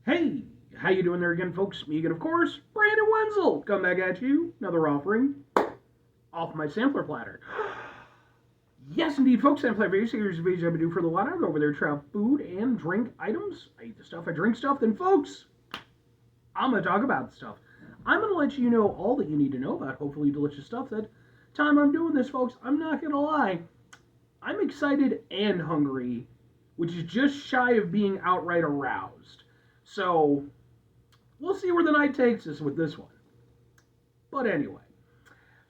Hey, how you doing there again, folks? Me again, of course, Brandon Wenzel. Come back at you, another offering off my sampler platter. Yes, indeed, folks. Sampler various series of videos I've been doing for the while. I go over there, try out food and drink items. I eat the stuff, I drink stuff. Then, folks, I'm gonna talk about the stuff. I'm gonna let you know all that you need to know about hopefully delicious stuff. That time I'm doing this, folks, I'm not gonna lie. I'm excited and hungry, which is just shy of being outright aroused. So we'll see where the night takes us with this one. But anyway,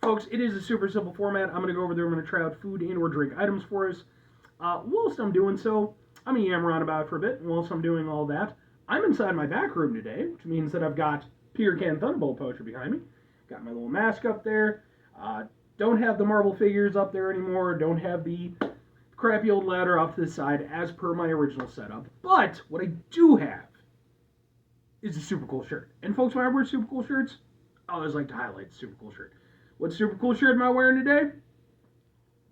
folks, it is a super simple format. I'm going to go over there. I'm going to try out food and or drink items for us. Whilst I'm doing so, I'm going to yammer on about it for a bit. And whilst I'm doing all that, I'm inside my back room today, which means that I've got Peter Can Thunderbolt poster behind me. Got my little mask up there. Don't have the Marvel figures up there anymore. Don't have the crappy old ladder off to the side as per my original setup. But what I do have is a super cool shirt. And folks, when I wear super cool shirts, I always like to highlight the super cool shirt. What super cool shirt am I wearing today?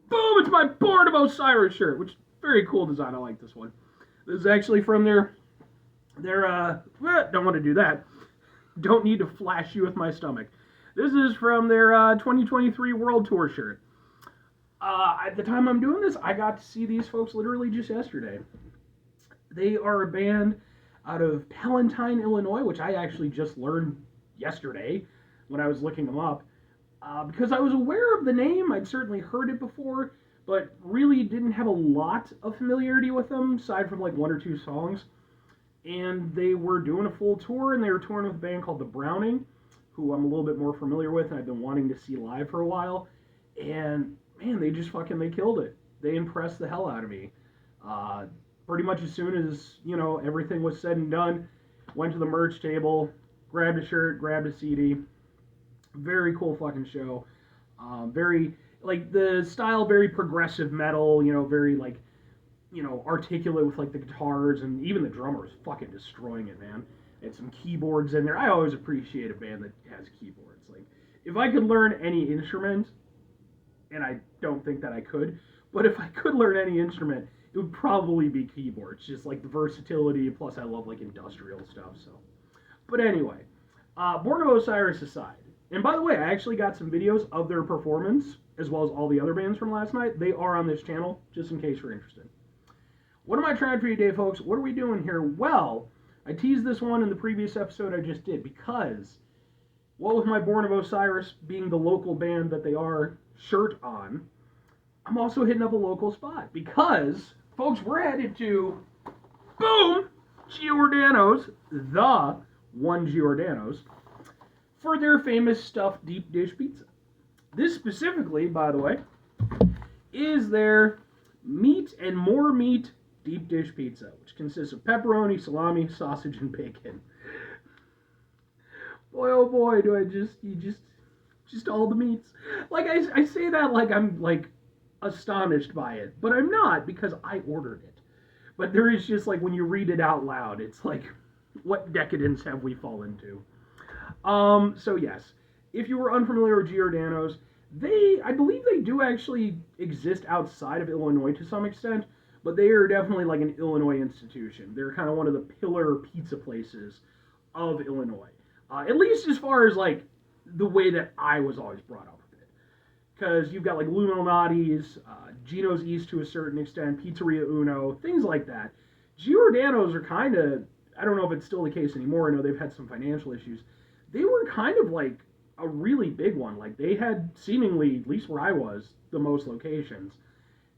Boom! It's my Born of Osiris shirt, which is very cool design. I like this one. This is actually from their don't want to do that. Don't need to flash you with my stomach. This is from their 2023 World Tour shirt. At the time I'm doing this, I got to see these folks literally just yesterday. They are a band out of Palatine, Illinois, which I actually just learned yesterday when I was looking them up. Because I was aware of the name, I'd certainly heard it before, but really didn't have a lot of familiarity with them, aside from like one or two songs. And they were doing a full tour, and they were touring with a band called The Browning, who I'm a little bit more familiar with, and I've been wanting to see live for a while. And man, they killed it. They impressed the hell out of me. Pretty much as soon as everything was said and done, went to the merch table, grabbed a shirt, grabbed a CD. Very cool fucking show. Very like the style, very progressive metal. Very like articulate with like the guitars, and even the drummer is fucking destroying it, man. And some keyboards in there. I always appreciate a band that has keyboards. Like if I could learn any instrument, and I don't think that I could, but if I could learn any instrument, it would probably be keyboards. Just like the versatility, plus I love like industrial stuff. So, but anyway, Born of Osiris aside, and by the way, I actually got some videos of their performance as well as all the other bands from last night. They are on this channel, just in case you're interested. What am I trying for you today, folks? What are we doing here? Well, I teased this one in the previous episode I just did because, what with my Born of Osiris being the local band that they are shirt on, I'm also hitting up a local spot because, folks, we're headed to, boom, Giordano's, the one Giordanos, for their famous stuffed deep dish pizza. This specifically, by the way, is their meat and more meat deep dish pizza, which consists of pepperoni, salami, sausage, and bacon. Boy, oh boy, do just all the meats. Like, I say that like I'm, like, astonished by it, but I'm not, because I ordered it. But there is just, like, when you read it out loud, it's like, what decadence have we fallen to? So yes, if you were unfamiliar with Giordano's, I believe they do actually exist outside of Illinois to some extent, but they are definitely like an Illinois institution. They're kind of one of the pillar pizza places of Illinois. At least as far as like the way that I was always brought up with it. Because you've got like Luminati's, Gino's East to a certain extent, Pizzeria Uno, things like that. Giordano's are kind of, I don't know if it's still the case anymore. I know they've had some financial issues. They were kind of like a really big one. Like they had seemingly, at least where I was, the most locations.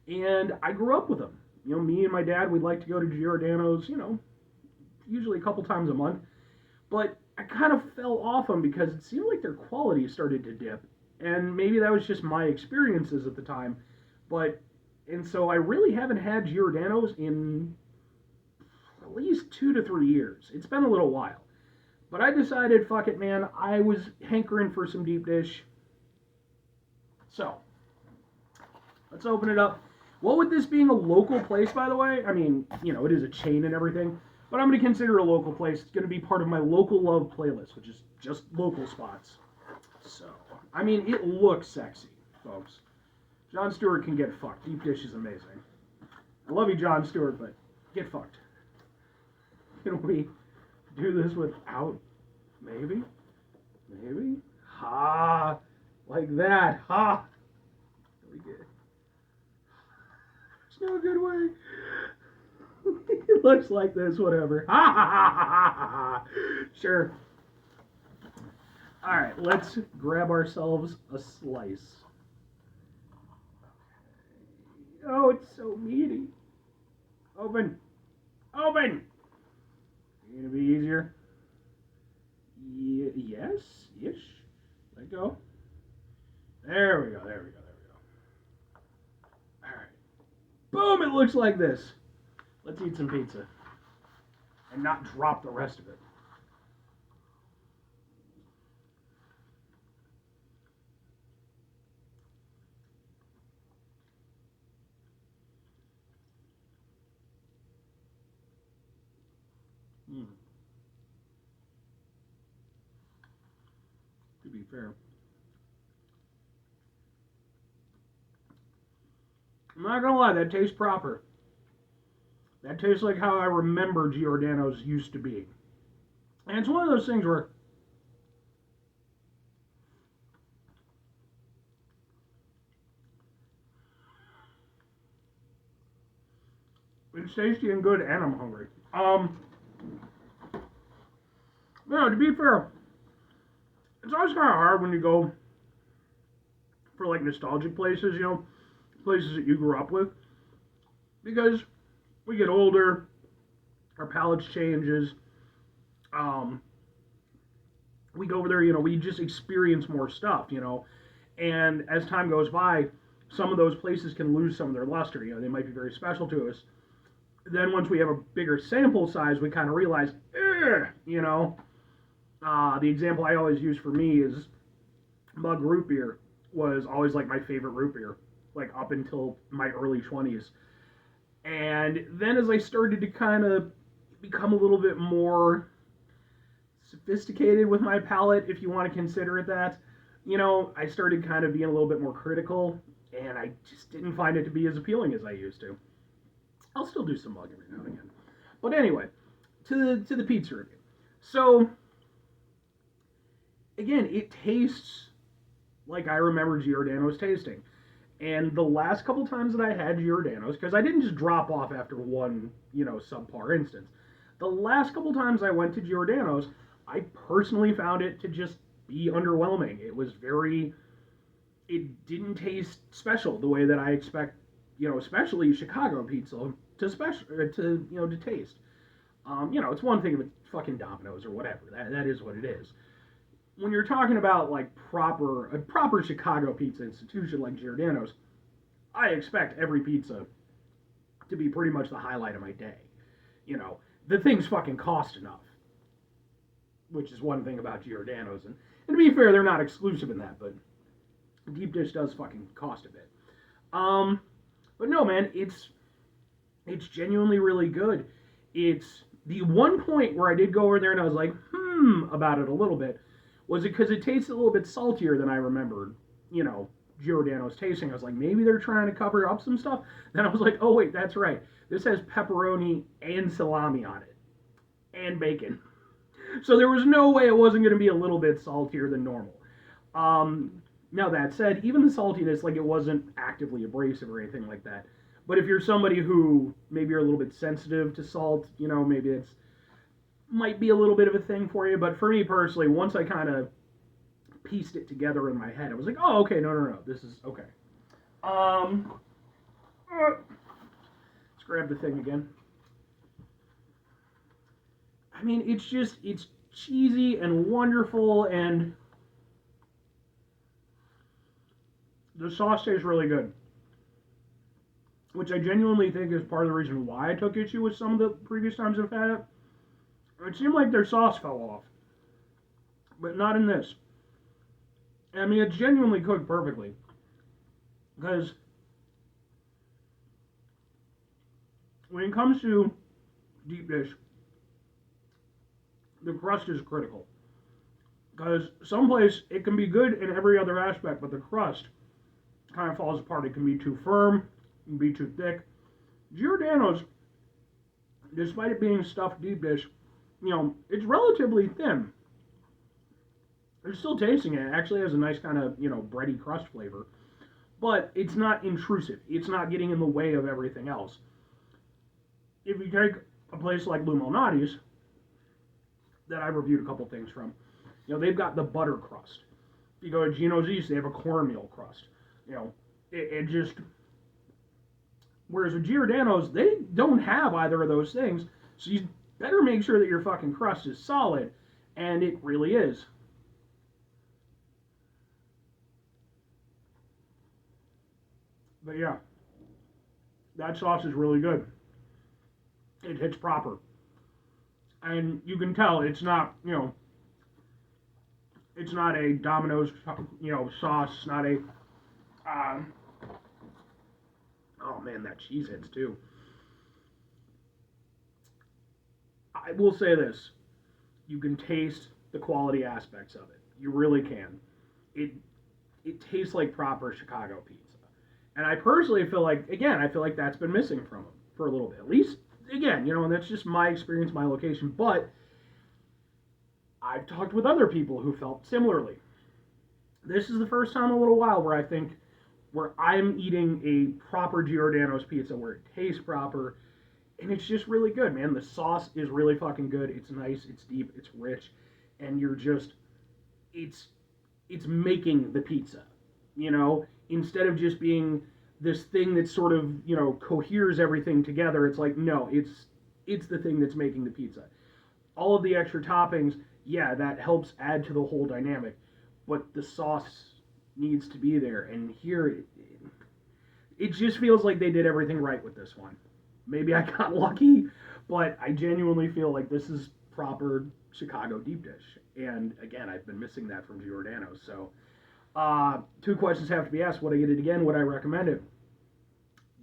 And I grew up with them. Me and my dad, we'd like to go to Giordano's, usually a couple times a month. But I kind of fell off them because it seemed like their quality started to dip. And maybe that was just my experiences at the time. And so I really haven't had Giordano's in at least 2 to 3 years. It's been a little while. But I decided, fuck it, man. I was hankering for some deep dish. So, let's open it up. What with this being a local place, by the way, I mean, it is a chain and everything, but I'm going to consider it a local place. It's going to be part of my local love playlist, which is just local spots. So, I mean, it looks sexy, folks. Jon Stewart can get fucked. Deep dish is amazing. I love you, Jon Stewart, but get fucked. We do this without. Maybe. Maybe. Ha! Like that. Ha! Really good. There's no good way. It looks like this, whatever. Ha ha ha ha ha ha. Sure. Alright, let's grab ourselves a slice. Oh, it's so meaty. Open. Open! Gonna be easier. Yes, ish. Let go. There we go, there we go, there we go. Alright. Boom, it looks like this. Let's eat some pizza. And not drop the rest of it. To be fair, I'm not gonna lie, that tastes proper. That tastes like how I remember Giordano's used to be. And it's one of those things where it's tasty and good, and I'm hungry. No, to be fair, it's always kind of hard when you go for like nostalgic places, you know, places that you grew up with, because we get older, our palates changes. We go over there, you know, we just experience more stuff, you know, and as time goes by, some of those places can lose some of their luster. You know, they might be very special to us. Then once we have a bigger sample size, we kind of realize, you know. The example I always use for me is mug root beer was always like my favorite root beer, like up until my early 20s. And then as I started to kind of become a little bit more sophisticated with my palate, if you want to consider it that, you know, I started kind of being a little bit more critical, and I just didn't find it to be as appealing as I used to. I'll still do some mug every now and again. But anyway, to the pizza review. So, again, it tastes like I remember Giordano's tasting. And the last couple times that I had Giordano's, because I didn't just drop off after one, you know, subpar instance. The last couple times I went to Giordano's, I personally found it to just be underwhelming. It didn't taste special the way that I expect, you know, especially Chicago pizza to taste. You know, it's one thing if it's fucking Domino's or whatever. That is what it is. When you're talking about like a proper Chicago pizza institution like Giordano's, I expect every pizza to be pretty much the highlight of my day. You know, the things fucking cost enough, which is one thing about Giordano's. And to be fair, they're not exclusive in that, but deep dish does fucking cost a bit. But no, man, it's genuinely really good. It's the one point where I did go over there and I was like, about it a little bit, was it because it tasted a little bit saltier than I remembered, you know, Giordano's tasting. I was like, maybe they're trying to cover up some stuff. Then I was like, oh wait, that's right. This has pepperoni and salami on it. And bacon. So there was no way it wasn't going to be a little bit saltier than normal. Now that said, even the saltiness, like it wasn't actively abrasive or anything like that. But if you're somebody who maybe you're a little bit sensitive to salt, you know, maybe it's might be a little bit of a thing for you. But for me personally, once I kind of pieced it together in my head, I was like, oh, okay, no, this is okay. Let's grab the thing again. I mean, it's cheesy and wonderful, and the sauce tastes really good. Which I genuinely think is part of the reason why I took issue with some of the previous times I've had it. It seemed like their sauce fell off. But not in this. I mean, it's genuinely cooked perfectly. Because when it comes to deep dish, the crust is critical. Because someplace it can be good in every other aspect, but the crust kind of falls apart. It can be too firm, it can be too thick. Giordano's, despite it being stuffed deep dish, it's relatively thin. You're still tasting it. It actually has a nice kind of, bready crust flavor. But it's not intrusive. It's not getting in the way of everything else. If you take a place like Lou Malnati's, that I've reviewed a couple things from, they've got the butter crust. If you go to Gino's East, they have a cornmeal crust. It just... Whereas with Giordano's, they don't have either of those things. So you better make sure that your fucking crust is solid. And it really is. But yeah, that sauce is really good. It hits proper. And you can tell it's not, it's not a Domino's, sauce. It's not a, oh man, that cheese hits too. I will say this. You can taste the quality aspects of it. You really can. It tastes like proper Chicago pizza. And I personally feel like, again, I feel like that's been missing from them for a little bit. At least, again, and that's just my experience, my location. But I've talked with other people who felt similarly. This is the first time in a little while where I'm eating a proper Giordano's pizza, where it tastes proper, and it's just really good, man. The sauce is really fucking good. It's nice, it's deep, it's rich, and it's making the pizza, instead of just being this thing that sort of, coheres everything together. It's like, no, it's the thing that's making the pizza. All of the extra toppings, yeah, that helps add to the whole dynamic, but the sauce needs to be there. And here, it just feels like they did everything right with this one. Maybe I got lucky, but I genuinely feel like this is proper Chicago deep dish. And again, I've been missing that from Giordano's. So, 2 questions have to be asked. Would I get it again? Would I recommend it?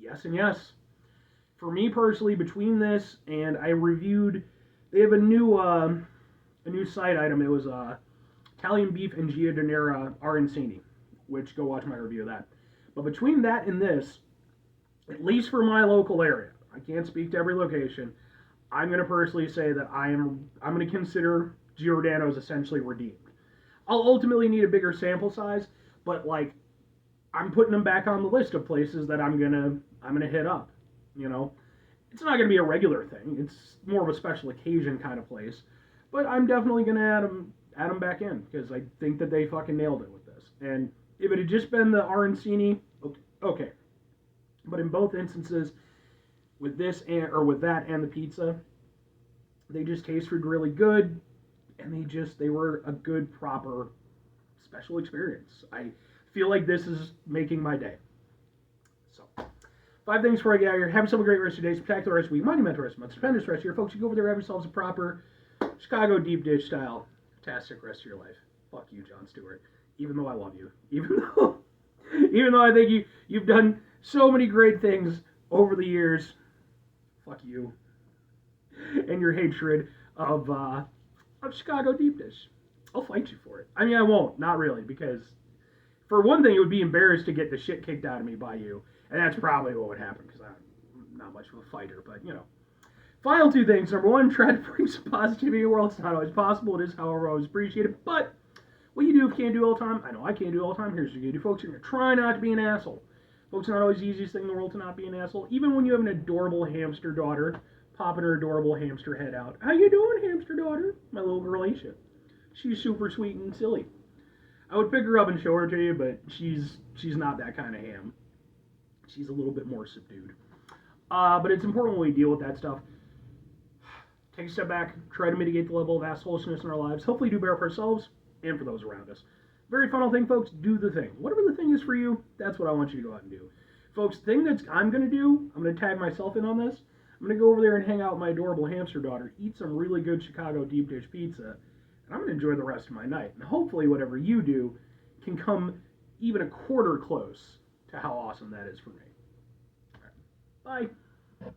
Yes and yes. For me personally, between this and I reviewed, they have a new side item. It was Italian beef and Giordano arancini, which go watch my review of that. But between that and this, at least for my local area, I can't speak to every location. I'm going to personally say that I'm going to consider Giordano's essentially redeemed. I'll ultimately need a bigger sample size, but I'm putting them back on the list of places that I'm gonna hit up. It's not gonna be a regular thing. It's more of a special occasion kind of place, but I'm definitely gonna add them back in because I think that they fucking nailed it with this. And if it had just been the arancini, okay. But in both instances, with this or with that and the pizza, they just tasted really good. And they were a good, proper, special experience. I feel like this is making my day. So, 5 things before I get out of here. Have yourself a great rest of your day. Spectacular rest of the week. Monumental rest of the month. Stupendous rest of your folks. You go over there, have yourselves a proper Chicago deep dish style, fantastic rest of your life. Fuck you, Jon Stewart. Even though I love you. Even though I think you've done so many great things over the years. Fuck you. And your hatred of Chicago deep dish. I'll fight you for it. I mean, I won't. Not really, because for one thing, it would be embarrassed to get the shit kicked out of me by you, and that's probably what would happen, because I'm not much of a fighter, but, Final 2 things. Number 1, try to bring some positivity to the world. It's not always possible. It is, however, always appreciated, but what you do if you can't do all the time, I know I can't do all the time. Here's what you do, folks. You're going to try not to be an asshole. Folks, it's not always the easiest thing in the world to not be an asshole. Even when you have an adorable hamster daughter, popping her adorable hamster head out. How you doing, hamster daughter? My little girlacia. She's super sweet and silly. I would pick her up and show her to you, but she's not that kind of ham. She's a little bit more subdued. But it's important when we deal with that stuff. Take a step back, try to mitigate the level of assholishness in our lives. Hopefully do better for ourselves and for those around us. Very final thing, folks, do the thing. Whatever the thing is for you, that's what I want you to go out and do. Folks, the thing that I'm going to do, I'm going to tag myself in on this. I'm going to go over there and hang out with my adorable hamster daughter, eat some really good Chicago deep dish pizza, and I'm going to enjoy the rest of my night. And hopefully whatever you do can come even a quarter close to how awesome that is for me. All right. Bye.